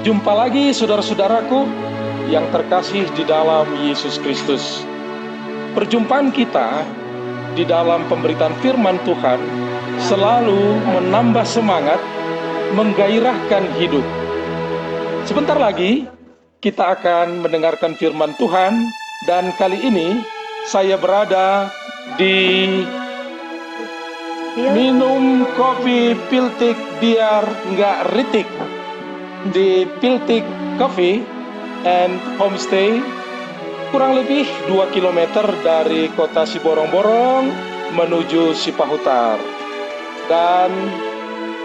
Jumpa lagi saudara-saudaraku yang terkasih di dalam Yesus Kristus. Perjumpaan kita di dalam pemberitaan firman Tuhan selalu menambah semangat, menggairahkan hidup. Sebentar lagi kita akan mendengarkan firman Tuhan, dan kali ini saya berada di minum kopi Piltik biar nggak ritik, di Piltik Coffee and Homestay, kurang lebih 2 km dari kota Siborong-Borong menuju Sipahutar. Dan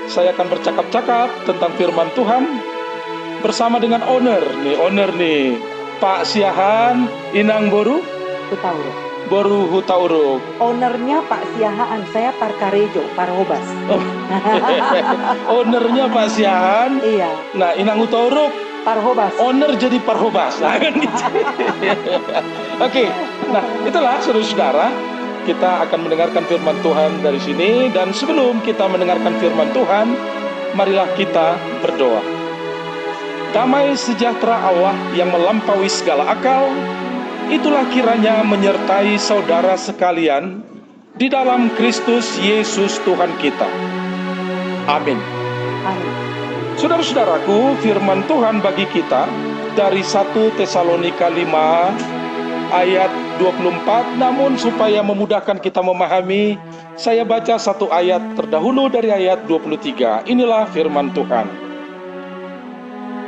saya akan bercakap-cakap tentang firman Tuhan bersama dengan owner nih, Pak Siahaan Inang Boru Hutauruk. Ownernya Pak Siahaan, saya Parkarejo, Parhobas. Ownernya Pak Siahaan. Iya. Nah, Inang Hutauruk Parhobas. Owner jadi Parhobas. Nah, kan gitu. Oke. Nah, itulah saudara-saudara, kita akan mendengarkan firman Tuhan dari sini. Dan sebelum kita mendengarkan firman Tuhan, marilah kita berdoa. Damai sejahtera Allah yang melampaui segala akal, itulah kiranya menyertai saudara sekalian di dalam Kristus Yesus Tuhan kita. Amin. Amin. Saudara-saudaraku, firman Tuhan bagi kita dari 1 Tesalonika 5 ayat 24. Namun supaya memudahkan kita memahami, saya baca satu ayat terdahulu dari ayat 23. Inilah firman Tuhan.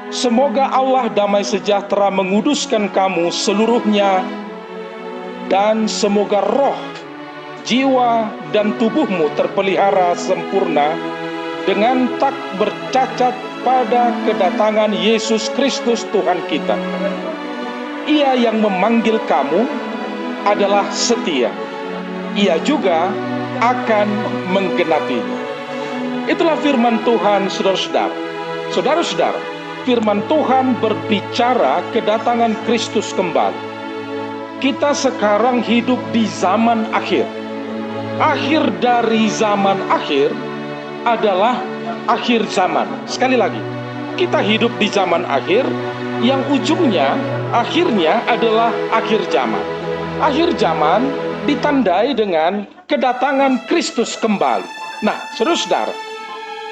Semoga Allah damai sejahtera menguduskan kamu seluruhnya, dan semoga roh, jiwa, dan tubuhmu terpelihara sempurna dengan tak bercacat pada kedatangan Yesus Kristus Tuhan kita. Ia yang memanggil kamu adalah setia. Ia juga akan menggenapinya. Itulah firman Tuhan, saudara-saudara. Saudara-saudara, firman Tuhan berbicara kedatangan Kristus kembali. Kita sekarang hidup di zaman akhir. Akhir dari zaman akhir adalah akhir zaman. Sekali lagi, kita hidup di zaman akhir yang ujungnya, akhirnya adalah akhir zaman. Akhir zaman ditandai dengan kedatangan Kristus kembali. Nah, saudara-saudara,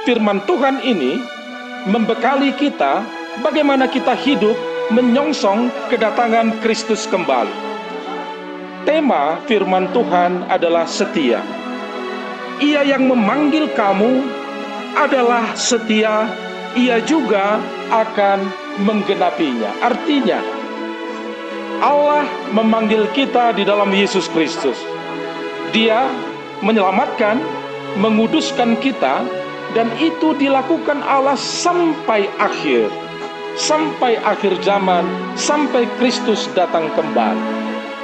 firman Tuhan ini membekali kita bagaimana kita hidup menyongsong kedatangan Kristus kembali. Tema firman Tuhan adalah setia. Ia yang memanggil kamu adalah setia, ia juga akan menggenapinya. Artinya, Allah memanggil kita di dalam Yesus Kristus. Dia menyelamatkan, menguduskan kita, dan itu dilakukan Allah sampai akhir zaman, sampai Kristus datang kembali.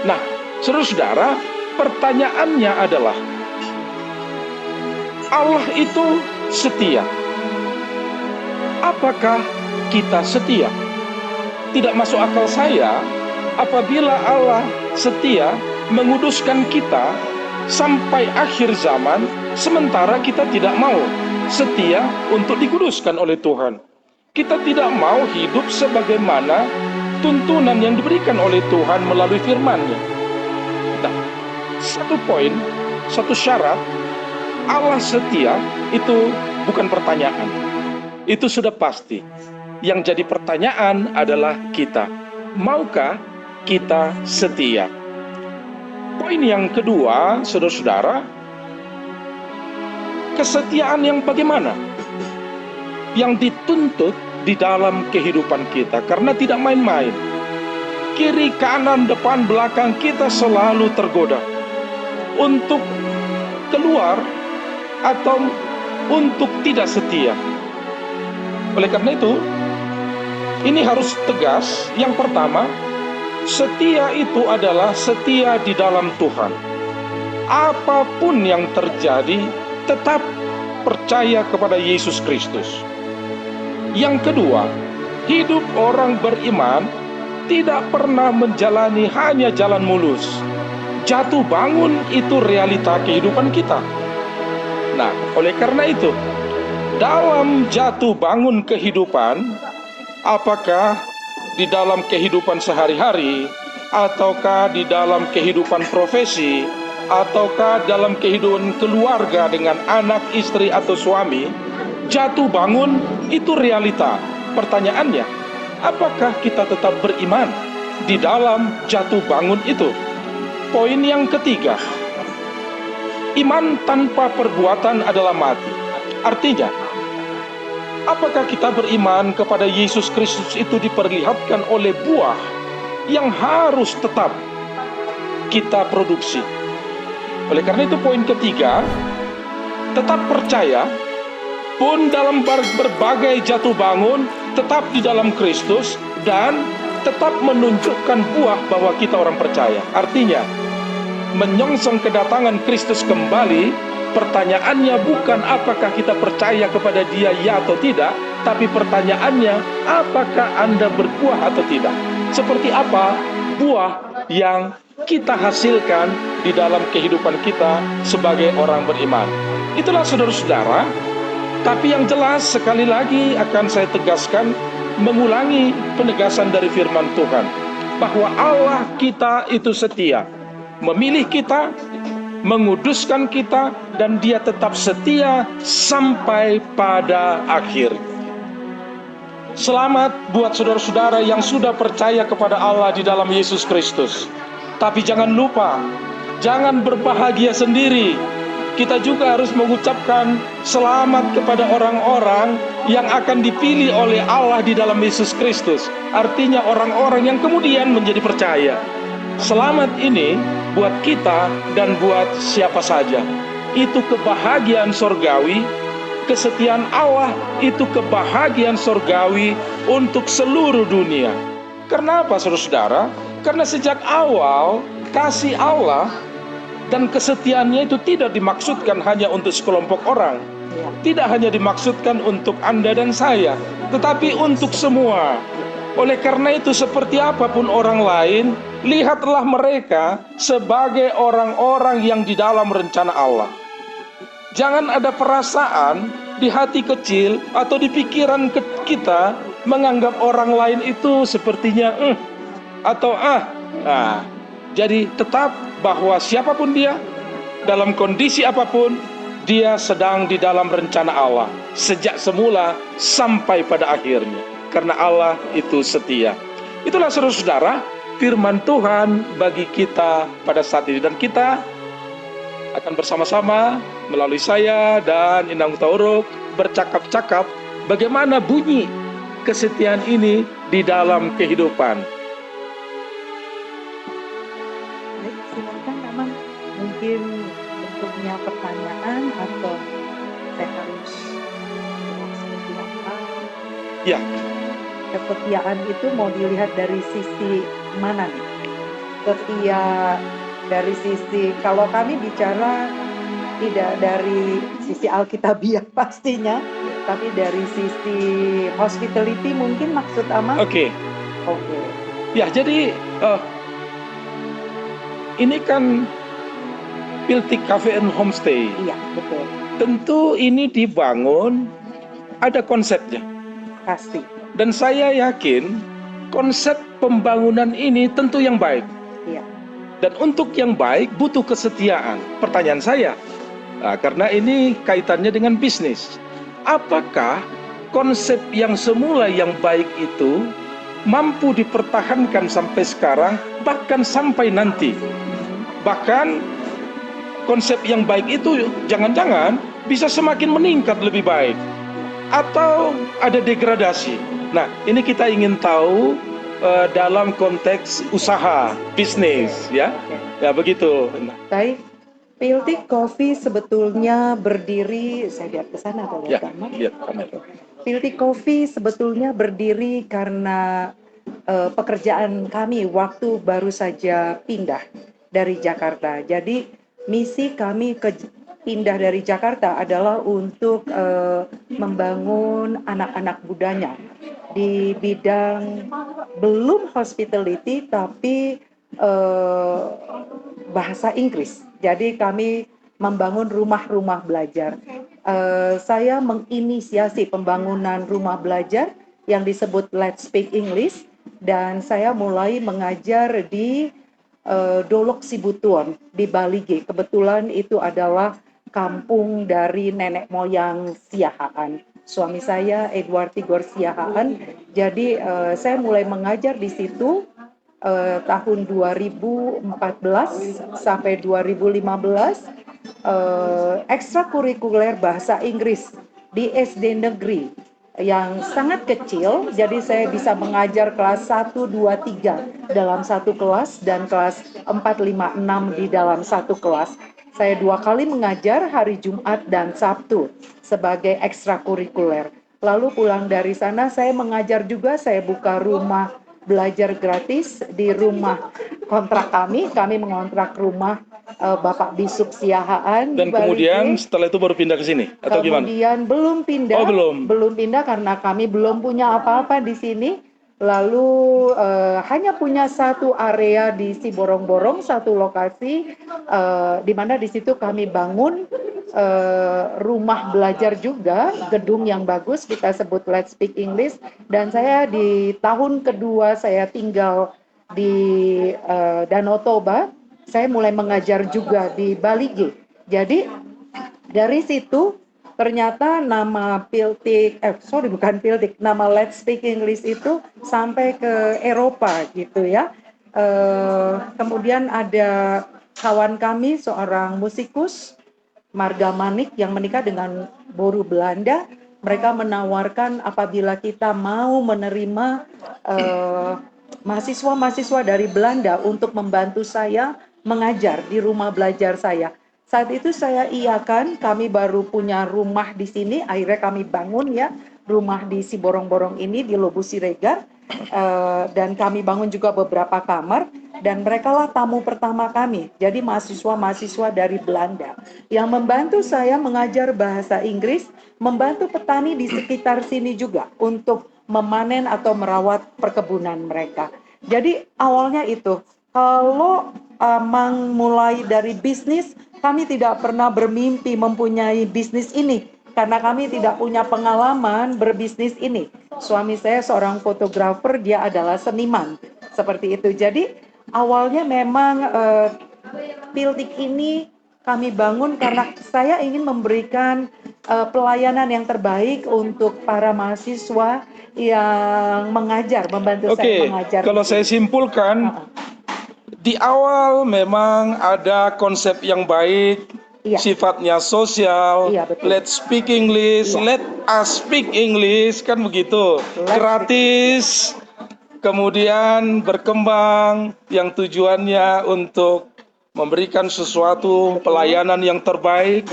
Nah, saudara-saudara, pertanyaannya adalah, Allah itu setia. Apakah kita setia? Tidak masuk akal saya apabila Allah setia menguduskan kita sampai akhir zaman, sementara kita tidak mau setia untuk dikuduskan oleh Tuhan. Kita tidak mau hidup sebagaimana tuntunan yang diberikan oleh Tuhan melalui firman-Nya. Nah, satu poin, satu syarat, Allah setia itu bukan pertanyaan. Itu sudah pasti. Yang jadi pertanyaan adalah kita. Maukah kita setia? Poin yang kedua, saudara-saudara, kesetiaan yang bagaimana? Yang dituntut di dalam kehidupan kita, karena tidak main-main. Kiri, kanan, depan, belakang kita selalu tergoda untuk keluar atau untuk tidak setia. Oleh karena itu, ini harus tegas. Yang pertama, setia itu adalah setia di dalam Tuhan. Apapun yang terjadi, tetap percaya kepada Yesus Kristus. Yang kedua, hidup orang beriman tidak pernah menjalani hanya jalan mulus. Jatuh bangun itu realita kehidupan kita. Nah, oleh karena itu, dalam jatuh bangun kehidupan, Apakah di dalam kehidupan sehari-hari, ataukah di dalam kehidupan profesi, ataukah dalam kehidupan keluarga dengan anak, istri, atau suami, jatuh bangun itu realita. Pertanyaannya, apakah kita tetap beriman di dalam jatuh bangun itu? Poin yang ketiga, iman tanpa perbuatan adalah mati. Artinya, apakah kita beriman kepada Yesus Kristus itu diperlihatkan oleh buah yang harus tetap kita produksi. Oleh karena itu poin ketiga, tetap percaya pun dalam berbagai jatuh bangun, tetap di dalam Kristus dan tetap menunjukkan buah bahwa kita orang percaya. Artinya, menyongsong kedatangan Kristus kembali, pertanyaannya bukan apakah kita percaya kepada Dia ya atau tidak, tapi pertanyaannya apakah Anda berbuah atau tidak. Seperti apa buah yang kita hasilkan di dalam kehidupan kita sebagai orang beriman. Itulah saudara-saudara. Tapi yang jelas sekali lagi akan saya tegaskan, mengulangi penegasan dari firman Tuhan, bahwa Allah kita itu setia, memilih kita, menguduskan kita, dan Dia tetap setia sampai pada akhir. Selamat buat saudara-saudara yang sudah percaya kepada Allah di dalam Yesus Kristus. Tapi jangan lupa, jangan berbahagia sendiri. Kita juga harus mengucapkan selamat kepada orang-orang yang akan dipilih oleh Allah di dalam Yesus Kristus. Artinya orang-orang yang kemudian menjadi percaya. Selamat ini buat kita dan buat siapa saja. Itu kebahagiaan sorgawi. Kesetiaan Allah itu kebahagiaan sorgawi untuk seluruh dunia. Kenapa saudara-saudara? Karena sejak awal kasih Allah dan kesetiaannya itu tidak dimaksudkan hanya untuk sekelompok orang, tidak hanya dimaksudkan untuk Anda dan saya, tetapi untuk semua. Oleh karena itu, seperti apapun orang lain, lihatlah mereka sebagai orang-orang yang di dalam rencana Allah. Jangan ada perasaan di hati kecil atau di pikiran kita menganggap orang lain itu sepertinya atau Jadi tetap bahwa siapapun dia, dalam kondisi apapun, dia sedang di dalam rencana Allah sejak semula sampai pada akhirnya. Karena Allah itu setia. Itulah saudara-saudara firman Tuhan bagi kita pada saat ini. Dan kita akan bersama-sama melalui saya dan Inang Tauruk bercakap-cakap bagaimana bunyi kesetiaan ini di dalam kehidupan. Baik, silakan memang mungkin bentuknya pertanyaan atau saya harus jawab seperti apa. Ya, Kesetiaan itu mau dilihat dari sisi mana nih? Setia dari sisi, kalau kami bicara tidak dari sisi Alkitabiah pastinya, tapi dari sisi hospitality mungkin maksud Ama? Oke. Ya, jadi ini kan Piltik Cafe and Homestay. Iya, betul. Tentu ini dibangun ada konsepnya. Pasti. Dan saya yakin konsep pembangunan ini tentu yang baik. Iya. Dan untuk yang baik butuh kesetiaan. Pertanyaan saya, karena ini kaitannya dengan bisnis. Apakah konsep yang semula yang baik itu mampu dipertahankan sampai sekarang, bahkan sampai nanti? Bahkan konsep yang baik itu jangan-jangan bisa semakin meningkat lebih baik. Atau ada degradasi. Nah, ini kita ingin tahu dalam konteks usaha, bisnis, ya. Ya, begitu. Baik. Piltik Coffee sebetulnya berdiri, saya lihat ke sana atau lihat kamar? Lihat kamera. Piltik Coffee sebetulnya berdiri karena pekerjaan kami waktu baru saja pindah dari Jakarta. Jadi misi kami pindah dari Jakarta adalah untuk membangun anak-anak mudanya di bidang belum hospitality tapi bahasa Inggris. Jadi kami membangun rumah-rumah belajar. Saya menginisiasi pembangunan rumah belajar yang disebut Let's Speak English, dan saya mulai mengajar di Dolok Sibutuan di Balige. Kebetulan itu adalah kampung dari nenek moyang Siahaan. Suami saya Edward Tigor Siahaan. Jadi saya mulai mengajar di situ tahun 2014 sampai 2015, ekstrakurikuler bahasa Inggris di SD negeri yang sangat kecil. Jadi saya bisa mengajar kelas 1, 2, 3 dalam satu kelas dan kelas 4, 5, 6 di dalam satu kelas. Saya 2 kali mengajar hari Jumat dan Sabtu sebagai ekstrakurikuler. Lalu pulang dari sana saya mengajar juga, saya buka rumah belajar gratis di rumah kontrak kami. Kami mengontrak rumah Bapak Bisuk Siahaan di Dan kemudian Balige. setelah itu baru pindah ke sini atau gimana? Kemudian belum pindah, Oh, belum. belum pindah karena kami belum punya apa-apa di sini. Lalu hanya punya satu area di Siborong-Borong, satu lokasi di mana di situ kami bangun rumah belajar juga, gedung yang bagus, kita sebut Let's Speak English. Dan saya di tahun kedua saya tinggal di Danau Toba, saya mulai mengajar juga di Balige. Jadi dari situ ternyata nama Piltik, bukan Piltik, nama Let's Speak English itu sampai ke Eropa gitu ya. Kemudian ada kawan kami seorang musikus Marga Manik yang menikah dengan Boru Belanda. Mereka menawarkan apabila kita mau menerima mahasiswa-mahasiswa dari Belanda untuk membantu saya mengajar di rumah belajar saya. Saat itu saya iakan, kami baru punya rumah di sini, akhirnya kami bangun ya rumah di Siborong-Borong ini di Lobu Siregar, dan kami bangun juga beberapa kamar, dan merekalah tamu pertama kami. Jadi mahasiswa-mahasiswa dari Belanda yang membantu saya mengajar bahasa Inggris, membantu petani di sekitar sini juga untuk memanen atau merawat perkebunan mereka. Jadi awalnya itu, kalau Mang mulai dari bisnis, kami tidak pernah bermimpi mempunyai bisnis ini karena kami tidak punya pengalaman berbisnis ini. Suami saya seorang fotografer, dia adalah seniman, seperti itu. Jadi awalnya memang Piltik ini kami bangun karena saya ingin memberikan pelayanan yang terbaik untuk para mahasiswa yang mengajar, membantu saya mengajar. Kalau saya simpulkan, di awal memang ada konsep yang baik, sifatnya sosial, let's speak English, let us speak English, kan begitu, gratis, kemudian berkembang yang tujuannya untuk memberikan sesuatu pelayanan yang terbaik.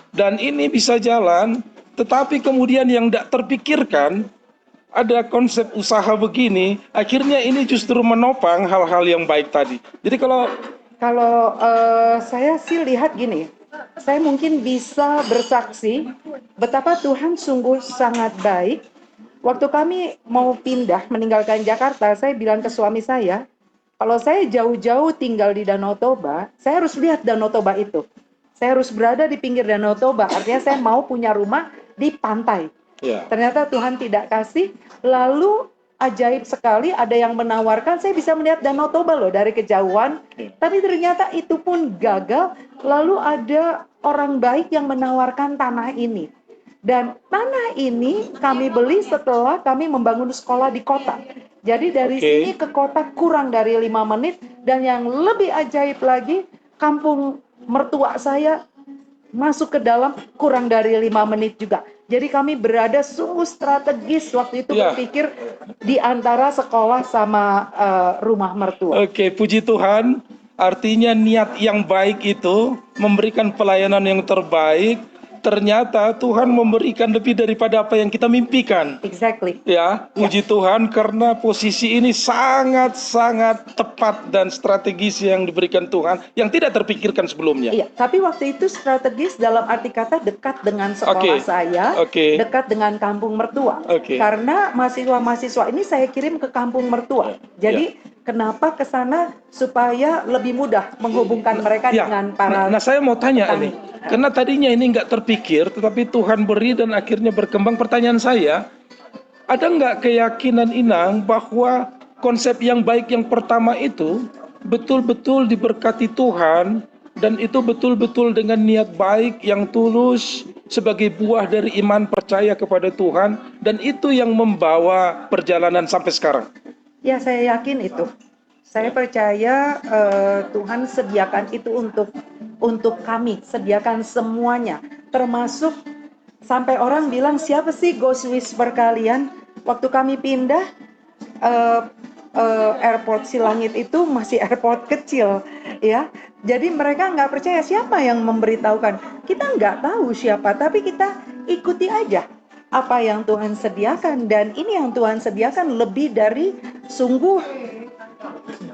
Dan ini bisa jalan, tetapi kemudian yang tidak terpikirkan, ada konsep usaha begini, akhirnya ini justru menopang hal-hal yang baik tadi. Jadi kalau saya sih lihat gini, saya mungkin bisa bersaksi betapa Tuhan sungguh sangat baik. Waktu kami mau pindah meninggalkan Jakarta, saya bilang ke suami saya, kalau saya jauh-jauh tinggal di Danau Toba, saya harus lihat Danau Toba itu. Saya harus berada di pinggir Danau Toba, artinya saya mau punya rumah di pantai. Ternyata Tuhan tidak kasih. Lalu ajaib sekali, ada yang menawarkan, saya bisa melihat Danau Toba loh dari kejauhan. Tapi ternyata itu pun gagal. Lalu ada orang baik yang menawarkan tanah ini. Dan tanah ini kami beli setelah kami membangun sekolah di kota. Jadi dari sini ke kota kurang dari 5 menit. Dan yang lebih ajaib lagi, kampung mertua saya masuk ke dalam kurang dari 5 menit juga. Jadi kami berada sungguh strategis waktu itu, berpikir di antara sekolah sama rumah mertua. Puji Tuhan, artinya niat yang baik itu memberikan pelayanan yang terbaik. Ternyata Tuhan memberikan lebih daripada apa yang kita mimpikan. Exactly. Puji Tuhan, karena posisi ini sangat-sangat tepat dan strategis yang diberikan Tuhan, yang tidak terpikirkan sebelumnya. Tapi waktu itu strategis dalam arti kata dekat dengan sekolah saya, dekat dengan kampung mertua. Karena mahasiswa-mahasiswa ini saya kirim ke kampung mertua. Jadi kenapa ke sana supaya lebih mudah menghubungkan mereka dengan para. Nah, saya mau tanya ini, karena tadinya ini nggak terpikir, tetapi Tuhan beri dan akhirnya berkembang. Pertanyaan saya, Ada nggak keyakinan Inang bahwa konsep yang baik yang pertama itu betul-betul diberkati Tuhan dan itu betul-betul dengan niat baik yang tulus sebagai buah dari iman percaya kepada Tuhan dan itu yang membawa perjalanan sampai sekarang? Ya, saya yakin itu. Saya percaya Tuhan sediakan itu untuk kami, sediakan semuanya, termasuk sampai orang bilang siapa sih ghost whisper kalian? Waktu kami pindah eh, airport Silangit itu masih airport kecil, ya. Jadi mereka nggak percaya siapa yang memberitahukan. Kita nggak tahu siapa, tapi kita ikuti aja apa yang Tuhan sediakan, dan ini yang Tuhan sediakan lebih dari sungguh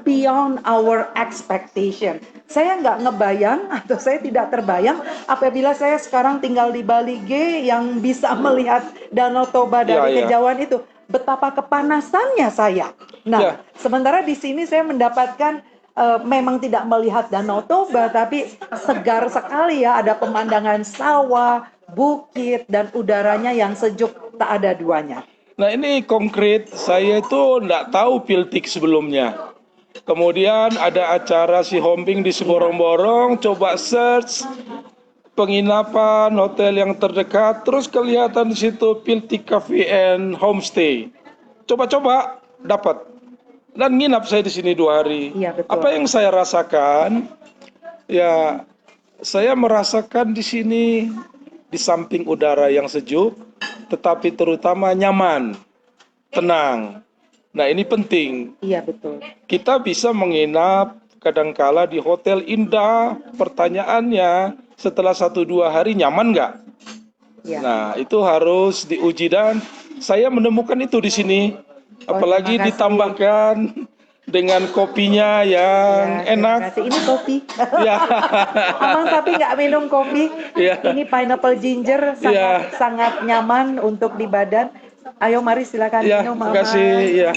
beyond our expectation. Saya nggak ngebayang atau saya tidak terbayang apabila saya sekarang tinggal di Bali G yang bisa melihat Danau Toba dari kejauhan itu. Betapa kepanasannya saya. Nah, sementara di sini saya mendapatkan memang tidak melihat Danau Toba, tapi segar sekali ya, ada pemandangan sawah, bukit, dan udaranya yang sejuk tak ada duanya. Nah ini konkret, saya itu nggak tahu Piltik sebelumnya. Kemudian ada acara si Hombing di Seborong-Borong, coba search penginapan hotel yang terdekat, terus kelihatan di situ Piltik Cafe and Homestay. Coba-coba dapat dan nginap saya di sini 2 hari. Iya, betul. Apa yang saya rasakan? Ya, saya merasakan di sini di samping udara yang sejuk, tetapi terutama nyaman, tenang. Nah ini penting. Iya, betul. Kita bisa menginap kadangkala di hotel indah. Pertanyaannya setelah 1-2 hari nyaman nggak? Ya. Nah itu harus diuji dan saya menemukan itu di sini. Apalagi ditambahkan dengan kopinya yang enak. Ini kopi. Ya. Abang Sapi nggak minum kopi. Ya. Ini pineapple ginger sangat nyaman untuk di badan. Ayo mari silakan minum. Terima kasih. Ya.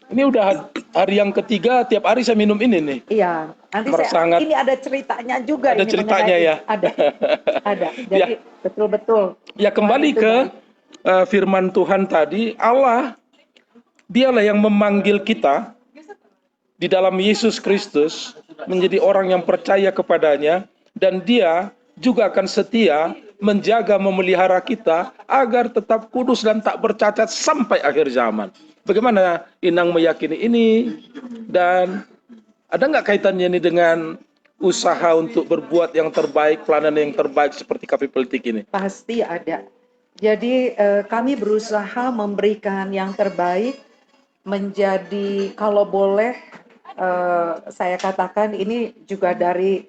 Ini udah hari yang ketiga tiap hari saya minum ini nih. Iya. Nanti ini ada ceritanya juga. Ada ceritanya ya. Ada. Jadi betul-betul. Ya kembali ke firman Tuhan tadi, Allah dialah yang memanggil kita di dalam Yesus Kristus menjadi orang yang percaya kepadanya, dan dia juga akan setia menjaga memelihara kita agar tetap kudus dan tak bercacat sampai akhir zaman. Bagaimana Inang meyakini ini, dan ada nggak kaitannya ini dengan usaha untuk berbuat yang terbaik, pelayanan yang terbaik seperti Cafe Piltik ini? Pasti ada. Jadi kami berusaha memberikan yang terbaik, menjadi kalau boleh saya katakan ini juga dari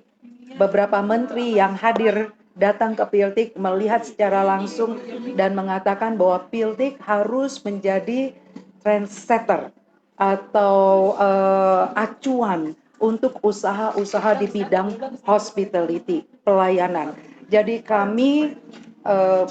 beberapa menteri yang hadir datang ke Piltik melihat secara langsung dan mengatakan bahwa Piltik harus menjadi trendsetter atau acuan untuk usaha-usaha di bidang hospitality, pelayanan. Jadi kami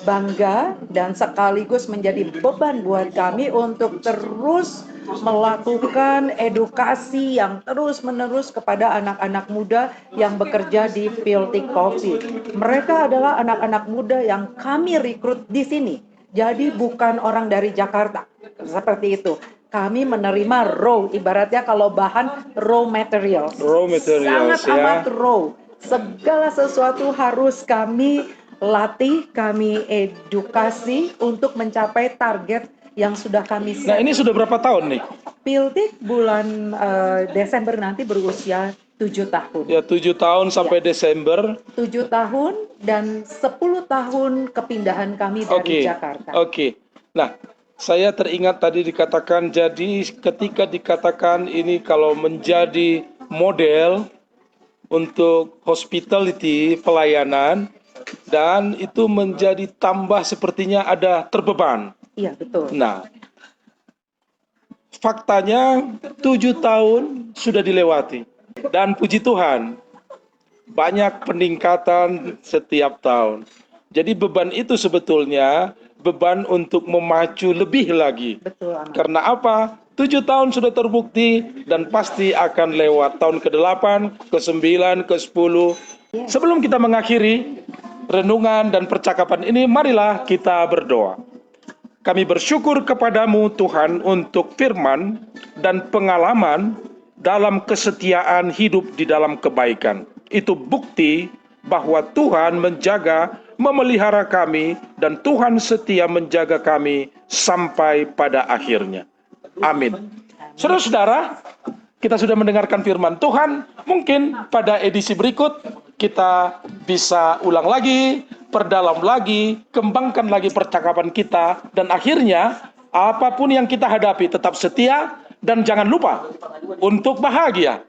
bangga dan sekaligus menjadi beban buat kami untuk terus melakukan edukasi yang terus-menerus kepada anak-anak muda yang bekerja di Piltik Coffee. Mereka adalah anak-anak muda yang kami rekrut di sini. Jadi bukan orang dari Jakarta. Seperti itu. Kami menerima raw, ibaratnya kalau bahan raw materials. Sangat amat raw. Segala sesuatu harus kami latih, kami edukasi untuk mencapai target yang sudah kami set. Nah ini sudah berapa tahun nih? Piltik bulan Desember nanti berusia 7 tahun. Ya 7 tahun sampai Desember. 7 tahun dan 10 tahun kepindahan kami dari Jakarta. Nah saya teringat tadi dikatakan, jadi ketika dikatakan ini kalau menjadi model untuk hospitality, pelayanan, dan itu menjadi tambah sepertinya ada terbeban. Iya, betul. Nah, faktanya 7 tahun sudah dilewati. Dan puji Tuhan, banyak peningkatan setiap tahun. Jadi beban itu sebetulnya beban untuk memacu lebih lagi. Betul. Karena apa? 7 tahun sudah terbukti dan pasti akan lewat tahun ke-8, ke-9, ke-10. Sebelum kita mengakhiri, renungan dan percakapan ini, marilah kita berdoa. Kami bersyukur kepadamu Tuhan untuk firman dan pengalaman dalam kesetiaan hidup di dalam kebaikan. Itu bukti bahwa Tuhan menjaga, memelihara kami, dan Tuhan setia menjaga kami sampai pada akhirnya. Amin. Saudara-saudara, kita sudah mendengarkan firman Tuhan. Mungkin pada edisi berikut kita bisa ulang lagi, perdalam lagi, kembangkan lagi percakapan kita, dan akhirnya apapun yang kita hadapi tetap setia, dan jangan lupa untuk bahagia.